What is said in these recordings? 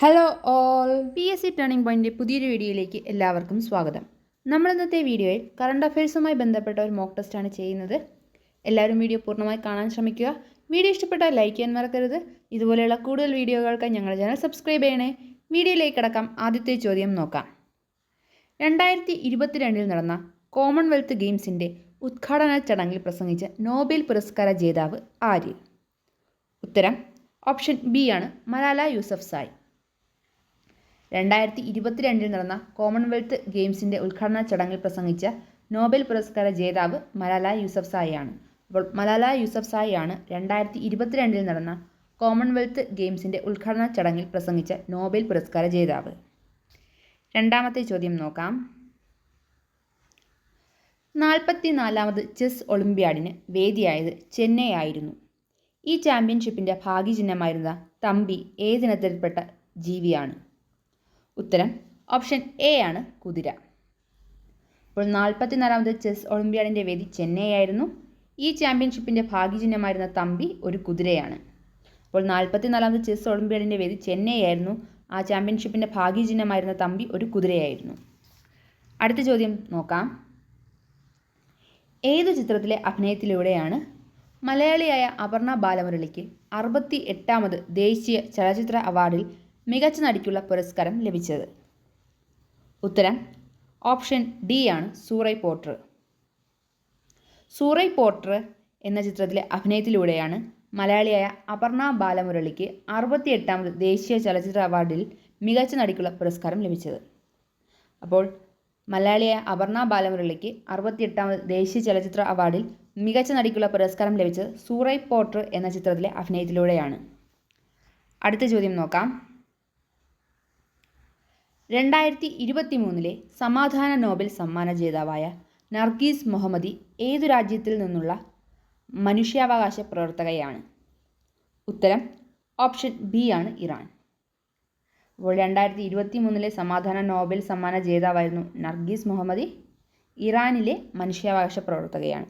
Hello all, PSC turning പോയിൻ്റെ പുതിയൊരു വീഡിയോയിലേക്ക് എല്ലാവർക്കും സ്വാഗതം. നമ്മൾ ഇന്നത്തെ വീഡിയോയിൽ കറണ്ട് അഫയേഴ്സുമായി ബന്ധപ്പെട്ട ഒരു മോക്ക് ടെസ്റ്റാണ് ചെയ്യുന്നത്. എല്ലാവരും വീഡിയോ പൂർണ്ണമായി കാണാൻ ശ്രമിക്കുക. വീഡിയോ ഇഷ്ടപ്പെട്ടാൽ ലൈക്ക് ചെയ്യാൻ മറക്കരുത്. ഇതുപോലെയുള്ള കൂടുതൽ വീഡിയോകൾക്കായി ഞങ്ങളുടെ ചാനൽ സബ്സ്ക്രൈബ് ചെയ്യണേ. വീഡിയോയിലേക്ക് കടക്കാം. ആദ്യത്തെ ചോദ്യം നോക്കാം. 2022 നടന്ന കോമൺവെൽത്ത് ഗെയിംസിൻ്റെ ഉദ്ഘാടന ചടങ്ങിൽ പ്രസംഗിച്ച നോബൽ പുരസ്കാര ജേതാവ് ആര്? ഉത്തരം ഓപ്ഷൻ ബി ആണ്, മലാല യൂസഫ്സായ്. 2022 നടന്ന കോമൺവെൽത്ത് ഗെയിംസിൻ്റെ ഉദ്ഘാടന ചടങ്ങിൽ പ്രസംഗിച്ച നോബൽ പുരസ്കാര ജേതാവ് മലാല യൂസഫ്സായ് ആണ്. അപ്പോൾ മലാല യൂസഫ്സായ് ആണ് 2022 നടന്ന കോമൺവെൽത്ത് ഗെയിംസിൻ്റെ ഉദ്ഘാടന ചടങ്ങിൽ പ്രസംഗിച്ച നോബൽ പുരസ്കാര ജേതാവ്. രണ്ടാമത്തെ ചോദ്യം നോക്കാം. 44ാമത് ചെസ് ഒളിമ്പ്യാഡിന് വേദിയായത് ചെന്നൈ ആയിരുന്നു. ഈ ചാമ്പ്യൻഷിപ്പിൻ്റെ ഭാഗ്യചിഹ്നമായിരുന്ന തമ്പി ഏതിനത്തിൽപ്പെട്ട ജീവിയാണ്? ഉത്തരം ഓപ്ഷൻ എ ആണ്, കുതിര. അപ്പോൾ 44ാമത് ചെസ് ഒളിമ്പ്യാഡിൻ്റെ വേദി ചെന്നൈ ആയിരുന്നു. ഈ ചാമ്പ്യൻഷിപ്പിൻ്റെ ഭാഗ്യചിഹ്നമായിരുന്ന തമ്പി ഒരു കുതിരയാണ്. അപ്പോൾ 44ാമത് ചെസ് ഒളിമ്പ്യാഡിൻ്റെ വേദി ചെന്നൈ ആയിരുന്നു. ആ ചാമ്പ്യൻഷിപ്പിൻ്റെ ഭാഗ്യചിഹ്നമായിരുന്ന തമ്പി ഒരു കുതിരയായിരുന്നു. അടുത്ത ചോദ്യം നോക്കാം. ഏതു ചിത്രത്തിലെ അഭിനയത്തിലൂടെയാണ് മലയാളിയായ അപർണ ബാലമുരളിക്ക് 68ാമത് ദേശീയ ചലച്ചിത്ര അവാർഡിൽ മികച്ച നടിക്കുള്ള പുരസ്കാരം ലഭിച്ചത്? ഉത്തരം ഓപ്ഷൻ ഡി ആണ്, സൂറൈ പോട്ടർ. സൂറൈ പോട്ടർ എന്ന ചിത്രത്തിലെ അഭിനയത്തിലൂടെയാണ് മലയാളിയായ അപർണ ബാലമുരളിക്ക് 68ാമത് ദേശീയ ചലച്ചിത്ര അവാർഡിൽ മികച്ച നടിക്കുള്ള പുരസ്കാരം ലഭിച്ചത്. അപ്പോൾ മലയാളിയായ അപർണ ബാലമുരളിക്ക് 68ാമത് ദേശീയ ചലച്ചിത്ര അവാർഡിൽ മികച്ച നടിക്കുള്ള പുരസ്കാരം ലഭിച്ചത് സൂറൈ പോട്ടർ എന്ന ചിത്രത്തിലെ അഭിനയത്തിലൂടെയാണ്. അടുത്ത ചോദ്യം നോക്കാം. 2023 സമാധാന നോബൽ സമ്മാന ജേതാവായ നർഗീസ് മുഹമ്മദി ഏതു രാജ്യത്തിൽ നിന്നുള്ള മനുഷ്യാവകാശ പ്രവർത്തകയാണ്? ഉത്തരം ഓപ്ഷൻ ബി ആണ്, ഇറാൻ. അപ്പോൾ 2023 സമാധാന നോബൽ സമ്മാന ജേതാവായിരുന്നു നർഗീസ് മുഹമ്മദി. ഇറാനിലെ മനുഷ്യാവകാശ പ്രവർത്തകയാണ്.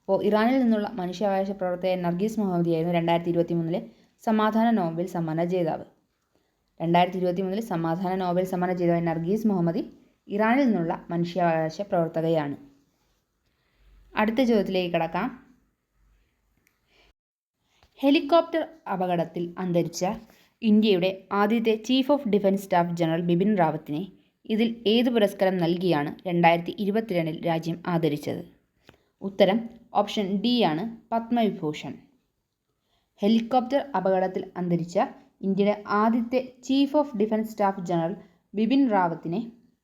അപ്പോൾ ഇറാനിൽ നിന്നുള്ള മനുഷ്യാവകാശ പ്രവർത്തകൻ നർഗീസ് മുഹമ്മദിയായിരുന്നു 2023 സമാധാന നോബൽ സമ്മാന ജേതാവ്. 2023 സമാധാന നോബൽ സമ്മാന ജേതാവ് നർഗീസ് മുഹമ്മദി ഇറാനിൽ നിന്നുള്ള മനുഷ്യാവകാശ പ്രവർത്തകയാണ്. അടുത്ത ചോദ്യത്തിലേക്ക് കടക്കാം. ഹെലികോപ്റ്റർ അപകടത്തിൽ അന്തരിച്ച ഇന്ത്യയുടെ ആദ്യത്തെ chief of defence staff general Bipin റാവത്തിനെ ഇതിൽ ഏത് പുരസ്കാരം നൽകിയാണ് 2022 രാജ്യം ആദരിച്ചത്? ഉത്തരം ഓപ്ഷൻ ഡി ആണ്, പത്മവിഭൂഷൺ. ഹെലികോപ്റ്റർ അപകടത്തിൽ അന്തരിച്ച ഇന്ത്യയുടെ ആദ്യത്തെ chief of defence staff general Bipin റാവത്തിനെ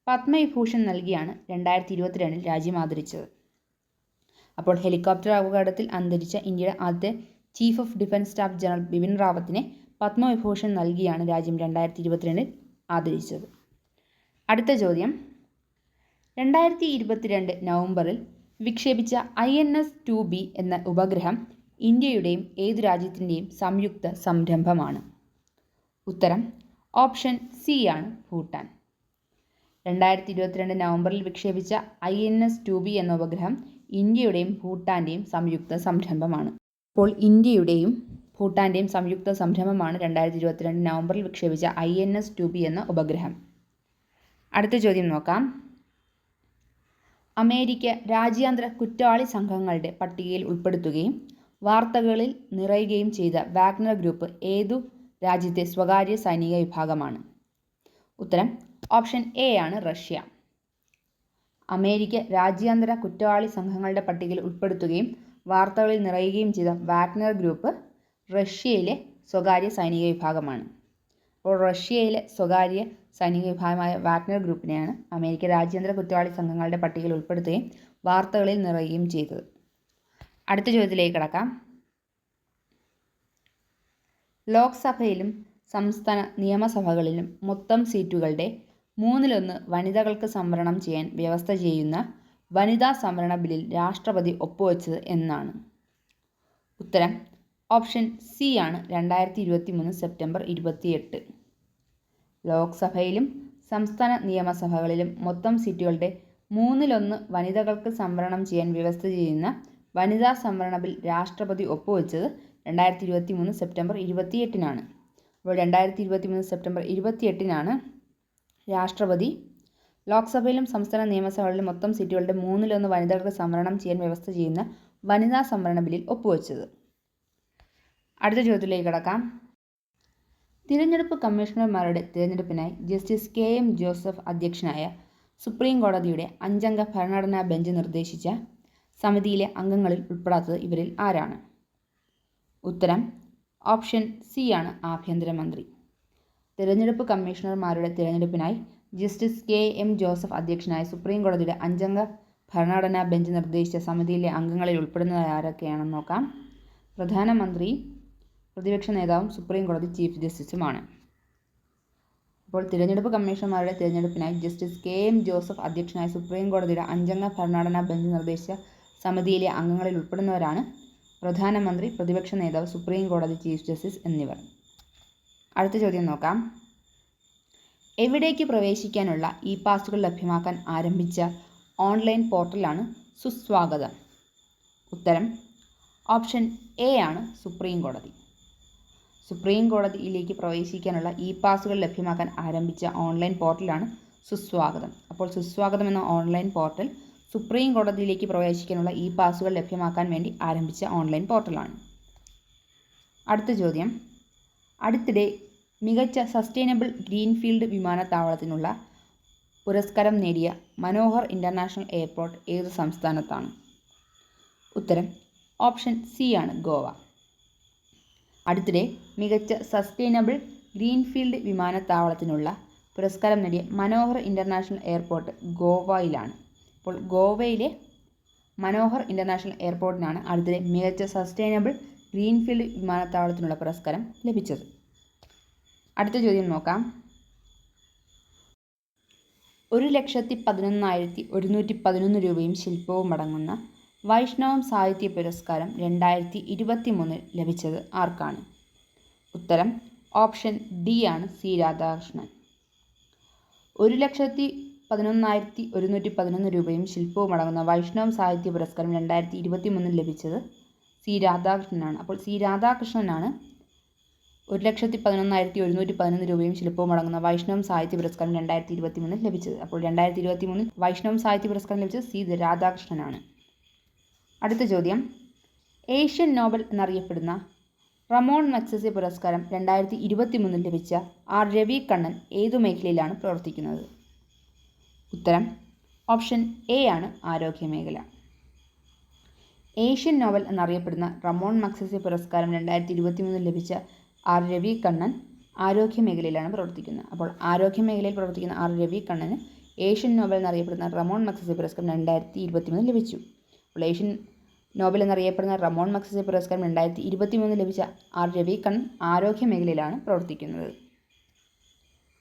പത്മവിഭൂഷൺ നൽകിയാണ് 2022 രാജ്യം ആദരിച്ചത്. അപ്പോൾ ഹെലികോപ്റ്റർ അപകടത്തിൽ അന്തരിച്ച ഇന്ത്യയുടെ ആദ്യത്തെ chief of defence staff general Bipin റാവത്തിനെ പത്മവിഭൂഷൺ നൽകിയാണ് രാജ്യം 2022 ആദരിച്ചത്. അടുത്ത ചോദ്യം. 2022 നവംബറിൽ വിക്ഷേപിച്ച INS 2B എന്ന ഉപഗ്രഹം ഇന്ത്യയുടെയും ഏതു രാജ്യത്തിൻ്റെയും സംയുക്ത സംരംഭമാണ്? ഉത്തരം ഓപ്ഷൻ സി ആണ്, ഭൂട്ടാൻ. 2022 നവംബറിൽ വിക്ഷേപിച്ച INS 2B എന്ന ഉപഗ്രഹം ഇന്ത്യയുടെയും ഭൂട്ടാൻ്റെയും സംയുക്ത സംരംഭമാണ്. അപ്പോൾ ഇന്ത്യയുടെയും ഭൂട്ടാൻ്റെയും സംയുക്ത സംരംഭമാണ് 2022 നവംബറിൽ വിക്ഷേപിച്ച INS 2B എന്ന ഉപഗ്രഹം. അടുത്ത ചോദ്യം നോക്കാം. അമേരിക്ക രാജ്യാന്തര കുറ്റവാളി സംഘങ്ങളുടെ പട്ടികയിൽ ഉൾപ്പെടുത്തുകയും വാർത്തകളിൽ നിറയുകയും ചെയ്ത വാഗ്നർ ഗ്രൂപ്പ് ഏതു രാജ്യത്തെ സ്വകാര്യ സൈനിക വിഭാഗമാണ്? ഉത്തരം ഓപ്ഷൻ എ ആണ്, റഷ്യ. അമേരിക്ക രാജ്യാന്തര കുറ്റവാളി സംഘങ്ങളുടെ പട്ടികയിൽ ഉൾപ്പെടുത്തുകയും വാർത്തകളിൽ നിറയുകയും ചെയ്ത വാഗ്നർ ഗ്രൂപ്പ് റഷ്യയിലെ സ്വകാര്യ സൈനിക വിഭാഗമാണ്. അപ്പോൾ റഷ്യയിലെ സ്വകാര്യ സൈനിക വിഭാഗമായ വാഗ്നർ ഗ്രൂപ്പിനെയാണ് അമേരിക്ക രാജ്യാന്തര കുറ്റവാളി സംഘങ്ങളുടെ പട്ടികയിൽ ഉൾപ്പെടുത്തുകയും വാർത്തകളിൽ നിറയുകയും ചെയ്തത്. അടുത്ത ചോദ്യത്തിലേക്ക് കടക്കാം. ലോക്സഭയിലും സംസ്ഥാന നിയമസഭകളിലും മൊത്തം സീറ്റുകളുടെ 1/3 വനിതകൾക്ക് സംവരണം ചെയ്യാൻ വ്യവസ്ഥ ചെയ്യുന്ന വനിതാ സംവരണ ബില്ലിൽ രാഷ്ട്രപതി ഒപ്പുവെച്ചത് എന്നാണ്? ഉത്തരം ഓപ്ഷൻ സി ആണ്, 2023 സെപ്റ്റംബർ 28. ലോക്സഭയിലും സംസ്ഥാന നിയമസഭകളിലും മൊത്തം സീറ്റുകളുടെ 1/3 വനിതകൾക്ക് സംവരണം ചെയ്യാൻ വ്യവസ്ഥ ചെയ്യുന്ന വനിതാ സംവരണ ബിൽ രാഷ്ട്രപതി ഒപ്പുവെച്ചത് 2023 സെപ്റ്റംബർ 28-നാണ്. അപ്പോൾ 2023 സെപ്റ്റംബർ 28-നാണ് രാഷ്ട്രപതി ലോക്സഭയിലും സംസ്ഥാന നിയമസഭകളിലും മൊത്തം സീറ്റുകളുടെ 1/3 വനിതകൾക്ക് സംവരണം ചെയ്യാൻ വ്യവസ്ഥ ചെയ്യുന്ന വനിതാ സംവരണ ബില്ലിൽ ഒപ്പുവെച്ചത്. അടുത്ത ചോദ്യത്തിലേക്ക് കടക്കാം. തിരഞ്ഞെടുപ്പ് കമ്മീഷണർമാരുടെ തിരഞ്ഞെടുപ്പിനായി ജസ്റ്റിസ് KM ജോസഫ് അധ്യക്ഷനായ സുപ്രീം കോടതിയുടെ 5-അംഗ ഭരണഘടനാ ബെഞ്ച് നിർദ്ദേശിച്ച സമിതിയിലെ അംഗങ്ങളിൽ ഉൾപ്പെടാത്തത് ഇവരിൽ ആരാണ്? ഉത്തരം ഓപ്ഷൻ സി ആണ് ആഭ്യന്തരമന്ത്രി. തിരഞ്ഞെടുപ്പ് കമ്മീഷണർമാരുടെ തിരഞ്ഞെടുപ്പിനായി ജസ്റ്റിസ് KM ജോസഫ് അധ്യക്ഷനായ സുപ്രീം കോടതിയുടെ 5-അംഗ ഭരണഘടനാ ബെഞ്ച് നിർദ്ദേശിച്ച സമിതിയിലെ അംഗങ്ങളിൽ ഉൾപ്പെടുന്നത് ആരൊക്കെയാണെന്ന് നോക്കാം. പ്രധാനമന്ത്രി, പ്രതിപക്ഷ നേതാവും സുപ്രീം കോടതി ചീഫ് ജസ്റ്റിസുമാണ്. അപ്പോൾ തിരഞ്ഞെടുപ്പ് കമ്മീഷണർമാരുടെ തിരഞ്ഞെടുപ്പിനായി ജസ്റ്റിസ് KM ജോസഫ് അധ്യക്ഷനായ സുപ്രീം കോടതിയുടെ 5-അംഗ ഭരണഘടനാ ബെഞ്ച് നിർദ്ദേശിച്ച സമിതിയിലെ അംഗങ്ങളിൽ ഉൾപ്പെടുന്നവരാണ് പ്രധാനമന്ത്രി, പ്രതിപക്ഷ നേതാവ്, സുപ്രീം കോടതി ചീഫ് ജസ്റ്റിസ് എന്നിവർ. അടുത്ത ചോദ്യം നോക്കാം. എവിടേക്ക് പ്രവേശിക്കാനുള്ള പാസുകൾ ലഭ്യമാക്കാൻ ആരംഭിച്ച ഓൺലൈൻ പോർട്ടലാണ് സുസ്വാഗതം? ഉത്തരം ഓപ്ഷൻ എ ആണ് സുപ്രീം കോടതി. സുപ്രീം കോടതിയിലേക്ക് പ്രവേശിക്കാനുള്ള പാസുകൾ ലഭ്യമാക്കാൻ ആരംഭിച്ച ഓൺലൈൻ പോർട്ടലാണ് സുസ്വാഗതം. അപ്പോൾ സുസ്വാഗതം എന്ന ഓൺലൈൻ പോർട്ടൽ സുപ്രീം കോടതിയിലേക്ക് പ്രവേശിക്കാനുള്ള പാസുകൾ ലഭ്യമാക്കാൻ വേണ്ടി ആരംഭിച്ച ഓൺലൈൻ പോർട്ടലാണ്. അടുത്ത ചോദ്യം. അടുത്തിടെ മികച്ച സസ്റ്റൈനബിൾ ഗ്രീൻഫീൽഡ് വിമാനത്താവളത്തിനുള്ള പുരസ്കാരം നേടിയ മനോഹർ ഇൻ്റർനാഷണൽ എയർപോർട്ട് ഏത് സംസ്ഥാനത്താണ്? ഉത്തരം ഓപ്ഷൻ സി ആണ് ഗോവ. അടുത്തിടെ മികച്ച സസ്റ്റൈനബിൾ ഗ്രീൻഫീൽഡ് വിമാനത്താവളത്തിനുള്ള പുരസ്കാരം നേടിയ മനോഹർ ഇൻ്റർനാഷണൽ എയർപോർട്ട് ഗോവയിലാണ്. അപ്പോൾ ഗോവയിലെ മനോഹർ ഇൻ്റർനാഷണൽ എയർപോർട്ടിനാണ് അടുത്തിടെ മികച്ച സസ്റ്റൈനബിൾ ഗ്രീൻഫീൽഡ് വിമാനത്താവളത്തിനുള്ള പുരസ്കാരം ലഭിച്ചത്. അടുത്ത ചോദ്യം നോക്കാം. 1,11,111 രൂപയും ശില്പവും അടങ്ങുന്ന വൈഷ്ണവം സാഹിത്യ പുരസ്കാരം 2023 ലഭിച്ചത് ആർക്കാണ്? ഉത്തരം ഓപ്ഷൻ ഡി ആണ് സി രാധാകൃഷ്ണൻ. 1,11,111 രൂപയും ശില്പവും അടങ്ങുന്ന വൈഷ്ണവം സാഹിത്യ പുരസ്കാരം 2023 ലഭിച്ചത് സി രാധാകൃഷ്ണനാണ്. അപ്പോൾ സി രാധാകൃഷ്ണനാണ് 1,11,111 രൂപയും ശില്പവും അടങ്ങുന്ന വൈഷ്ണവം സാഹിത്യ പുരസ്കാരം 2023 ലഭിച്ചത്. അപ്പോൾ 2023 വൈഷ്ണവം സാഹിത്യ പുരസ്കാരം ലഭിച്ചത് സി രാധാകൃഷ്ണനാണ്. അടുത്ത ചോദ്യം. ഏഷ്യൻ നോബൽ എന്നറിയപ്പെടുന്ന റമോൺ മഗ്സസെ പുരസ്കാരം 2023 ലഭിച്ച ആർ രവികണ്ണൻ ഏതു മേഖലയിലാണ് പ്രവർത്തിക്കുന്നത്? ഉത്തരം ഓപ്ഷൻ എ ആണ് ആരോഗ്യമേഖല. ഏഷ്യൻ നോബൽ എന്നറിയപ്പെടുന്ന റമോൺ മഗ്സസെ പുരസ്കാരം 2023 ലഭിച്ച ആർ രവികണ്ണൻ ആരോഗ്യമേഖലയിലാണ് പ്രവർത്തിക്കുന്നത്. അപ്പോൾ ആരോഗ്യമേഖലയിൽ പ്രവർത്തിക്കുന്ന ആർ രവികണ്ണന് ഏഷ്യൻ നോബൽ എന്നറിയപ്പെടുന്ന റമോൺ മഗ്സസെ പുരസ്കാരം 2023 ലഭിച്ചു. അപ്പോൾ ഏഷ്യൻ നോബൽ എന്നറിയപ്പെടുന്ന റമോൺ മഗ്സസെ പുരസ്കാരം 2023 ലഭിച്ച ആർ രവികണ്ണൻ ആരോഗ്യമേഖലയിലാണ് പ്രവർത്തിക്കുന്നത്.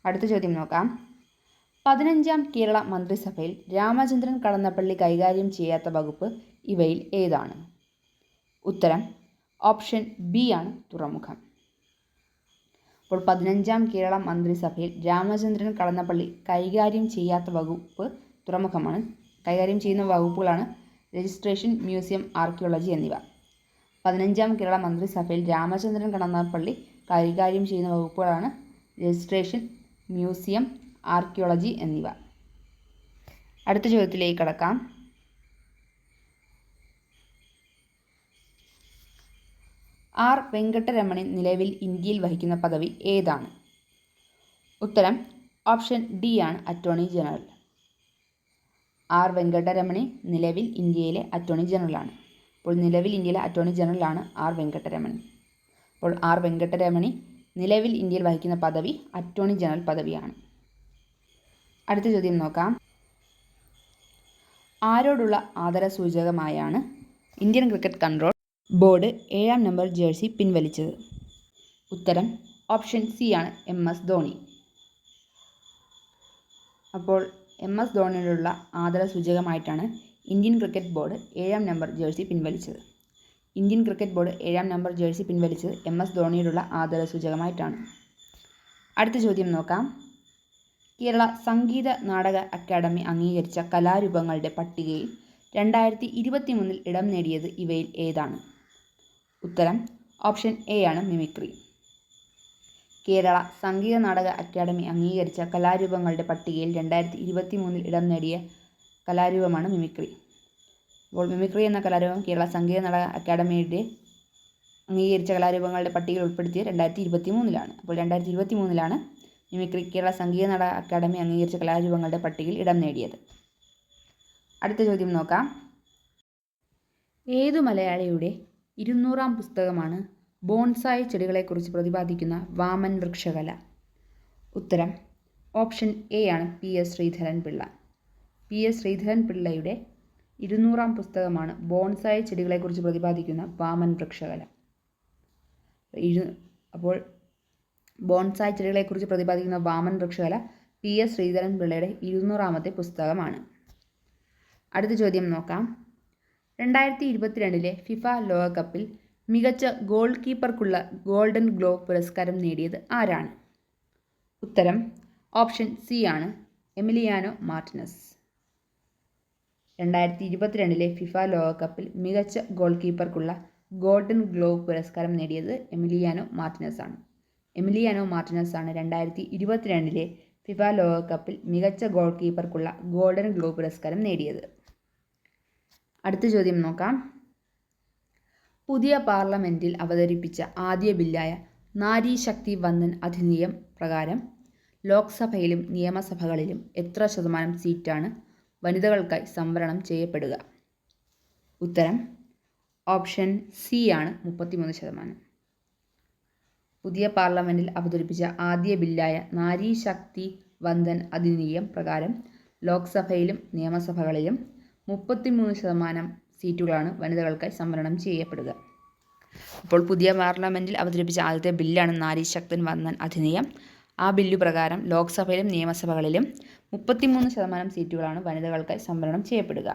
അടുത്ത ചോദ്യം നോക്കാം. 15-ാം കേരള മന്ത്രിസഭയിൽ രാമചന്ദ്രൻ കടന്നപ്പള്ളി കൈകാര്യം ചെയ്യാത്ത വകുപ്പ് ഇവയിൽ ഏതാണ്? ഉത്തരം ഓപ്ഷൻ ബി ആണ് തുറമുഖം. അപ്പോൾ 15-ാം കേരള മന്ത്രിസഭയിൽ രാമചന്ദ്രൻ കടന്നപ്പള്ളി കൈകാര്യം ചെയ്യാത്ത വകുപ്പ് തുറമുഖമാണ്. കൈകാര്യം ചെയ്യുന്ന വകുപ്പുകളാണ് രജിസ്ട്രേഷൻ, മ്യൂസിയം, ആർക്കിയോളജി എന്നിവ. 15-ാം കേരള മന്ത്രിസഭയിൽ രാമചന്ദ്രൻ കടന്നപ്പള്ളി കൈകാര്യം ചെയ്യുന്ന വകുപ്പുകളാണ് രജിസ്ട്രേഷൻ, മ്യൂസിയം, ആർക്കിയോളജി എന്നിവ. അടുത്ത ചോദ്യത്തിലേക്ക് കടക്കാം. ആർ വെങ്കട്ടരമണി നിലവിൽ ഇന്ത്യയിൽ വഹിക്കുന്ന പദവി ഏതാണ്? ഉത്തരം ഓപ്ഷൻ ഡി ആണ് അറ്റോർണി ജനറൽ. ആർ വെങ്കട്ടരമണി നിലവിൽ ഇന്ത്യയിലെ അറ്റോർണി ജനറലാണ്. അപ്പോൾ നിലവിൽ ഇന്ത്യയിലെ അറ്റോർണി ജനറലാണ് ആർ വെങ്കട്ടരമണി. അപ്പോൾ ആർ വെങ്കട്ടരമണി നിലവിൽ ഇന്ത്യയിൽ വഹിക്കുന്ന പദവി അറ്റോർണി ജനറൽ പദവിയാണ്. അടുത്ത ചോദ്യം നോക്കാം. ആരോടുള്ള ആദരസൂചകമായാണ് ഇന്ത്യൻ ക്രിക്കറ്റ് കൺട്രോൾ ബോർഡ് 7-ാം നമ്പർ ജേഴ്സി പിൻവലിച്ചത്? ഉത്തരം ഓപ്ഷൻ സി ആണ് MS ധോണി. അപ്പോൾ MS ധോണിയോടുള്ള ആദരസൂചകമായിട്ടാണ് ഇന്ത്യൻ ക്രിക്കറ്റ് ബോർഡ് 7-ാം നമ്പർ ജേഴ്സി പിൻവലിച്ചത്. ഇന്ത്യൻ ക്രിക്കറ്റ് ബോർഡ് 7-ാം നമ്പർ ജേഴ്സി പിൻവലിച്ചത് MS ധോണിയോടുള്ള ആദരസൂചകമായിട്ടാണ്. അടുത്ത ചോദ്യം നോക്കാം. കേരള സംഗീത നാടക അക്കാദമി അംഗീകരിച്ച കലാരൂപങ്ങളുടെ പട്ടികയിൽ 2023 ഇടം നേടിയത് ഇവയിൽ ഏതാണ്? ഉത്തരം ഓപ്ഷൻ എ ആണ് മിമിക്രി. കേരള സംഗീത നാടക അക്കാദമി അംഗീകരിച്ച കലാരൂപങ്ങളുടെ പട്ടികയിൽ 2023 ഇടം നേടിയ കലാരൂപമാണ് മിമിക്രി. അപ്പോൾ മിമിക്രി എന്ന കലാരൂപം കേരള സംഗീത നാടക അക്കാദമിയുടെ അംഗീകരിച്ച കലാരൂപങ്ങളുടെ പട്ടികയിൽ ഉൾപ്പെടുത്തിയത് 2023 അപ്പോൾ 2023 മിമിക്രി കേരള സംഗീത നാടക അക്കാദമി അംഗീകരിച്ച കലാരൂപങ്ങളുടെ പട്ടികയിൽ ഇടം നേടിയത്. അടുത്ത ചോദ്യം നോക്കാം. ഏതു മലയാളിയുടെ 200-ാം പുസ്തകമാണ് ബോൺസായി ചെടികളെക്കുറിച്ച് പ്രതിപാദിക്കുന്ന വാമൻ വൃക്ഷകല? ഉത്തരം ഓപ്ഷൻ എ ആണ് PS ശ്രീധരൻ പിള്ള. PS ശ്രീധരൻ പിള്ളയുടെ 200-ാം പുസ്തകമാണ് ബോൺസായി ചെടികളെക്കുറിച്ച് പ്രതിപാദിക്കുന്ന വാമൻ വൃക്ഷകല. അപ്പോൾ ബോൺസായി ചെടികളെക്കുറിച്ച് പ്രതിപാദിക്കുന്ന വാമൻ വൃക്ഷകല PS ശ്രീധരൻ പിള്ളയുടെ 200-ാമത്തെ പുസ്തകമാണ്. അടുത്ത ചോദ്യം നോക്കാം. 2022 ഫിഫ ലോകകപ്പിൽ മികച്ച ഗോൾ കീപ്പർക്കുള്ള ഗോൾഡൻ ഗ്ലോബ് പുരസ്കാരം നേടിയത് ആരാണ്? ഉത്തരം ഓപ്ഷൻ സി ആണ് എമിലിയാനോ മാർട്ടിനസ്. 2022 ഫിഫ ലോകകപ്പിൽ മികച്ച ഗോൾ കീപ്പർക്കുള്ള ഗോൾഡൻ ഗ്ലോബ് പുരസ്കാരം നേടിയത് എമിലിയാനോ മാർട്ടിനസ് ആണ്. എമിലിയാനോ മാർട്ടിനസ് ആണ് 2022 ഫിഫ ലോകകപ്പിൽ മികച്ച ഗോൾ കീപ്പർക്കുള്ള ഗോൾഡൻ ഗ്ലോബ് പുരസ്കാരം നേടിയത്. അടുത്ത ചോദ്യം നോക്കാം. പുതിയ പാർലമെൻറ്റിൽ അവതരിപ്പിച്ച ആദ്യ ബില്ലായ നാരി ശക്തി വന്ദൻ അധിനിയം പ്രകാരം ലോക്സഭയിലും നിയമസഭകളിലും എത്ര ശതമാനം സീറ്റാണ് വനിതകൾക്കായി സംവരണം ചെയ്യപ്പെടുക? ഉത്തരം ഓപ്ഷൻ സി ആണ് 33%. പുതിയ പാർലമെൻറ്റിൽ അവതരിപ്പിച്ച ആദ്യ ബില്ലായ നാരി ശക്തി വന്ദൻ അധിനിയം പ്രകാരം ലോക്സഭയിലും നിയമസഭകളിലും 33% സീറ്റുകളാണ് വനിതകൾക്കായി സംവരണം ചെയ്യപ്പെടുക. അപ്പോൾ പുതിയ പാർലമെൻറ്റിൽ അവതരിപ്പിച്ച ആദ്യത്തെ ബില്ലാണ് നാരി ശക്തി വന്ദൻ അധിനിയം. ആ ബില്ലു പ്രകാരം ലോക്സഭയിലും നിയമസഭകളിലും 33% സീറ്റുകളാണ് വനിതകൾക്കായി സംവരണം ചെയ്യപ്പെടുക.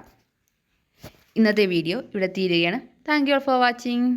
ഇന്നത്തെ വീഡിയോ ഇവിടെ തീരുകയാണ്. Thank you all for watching.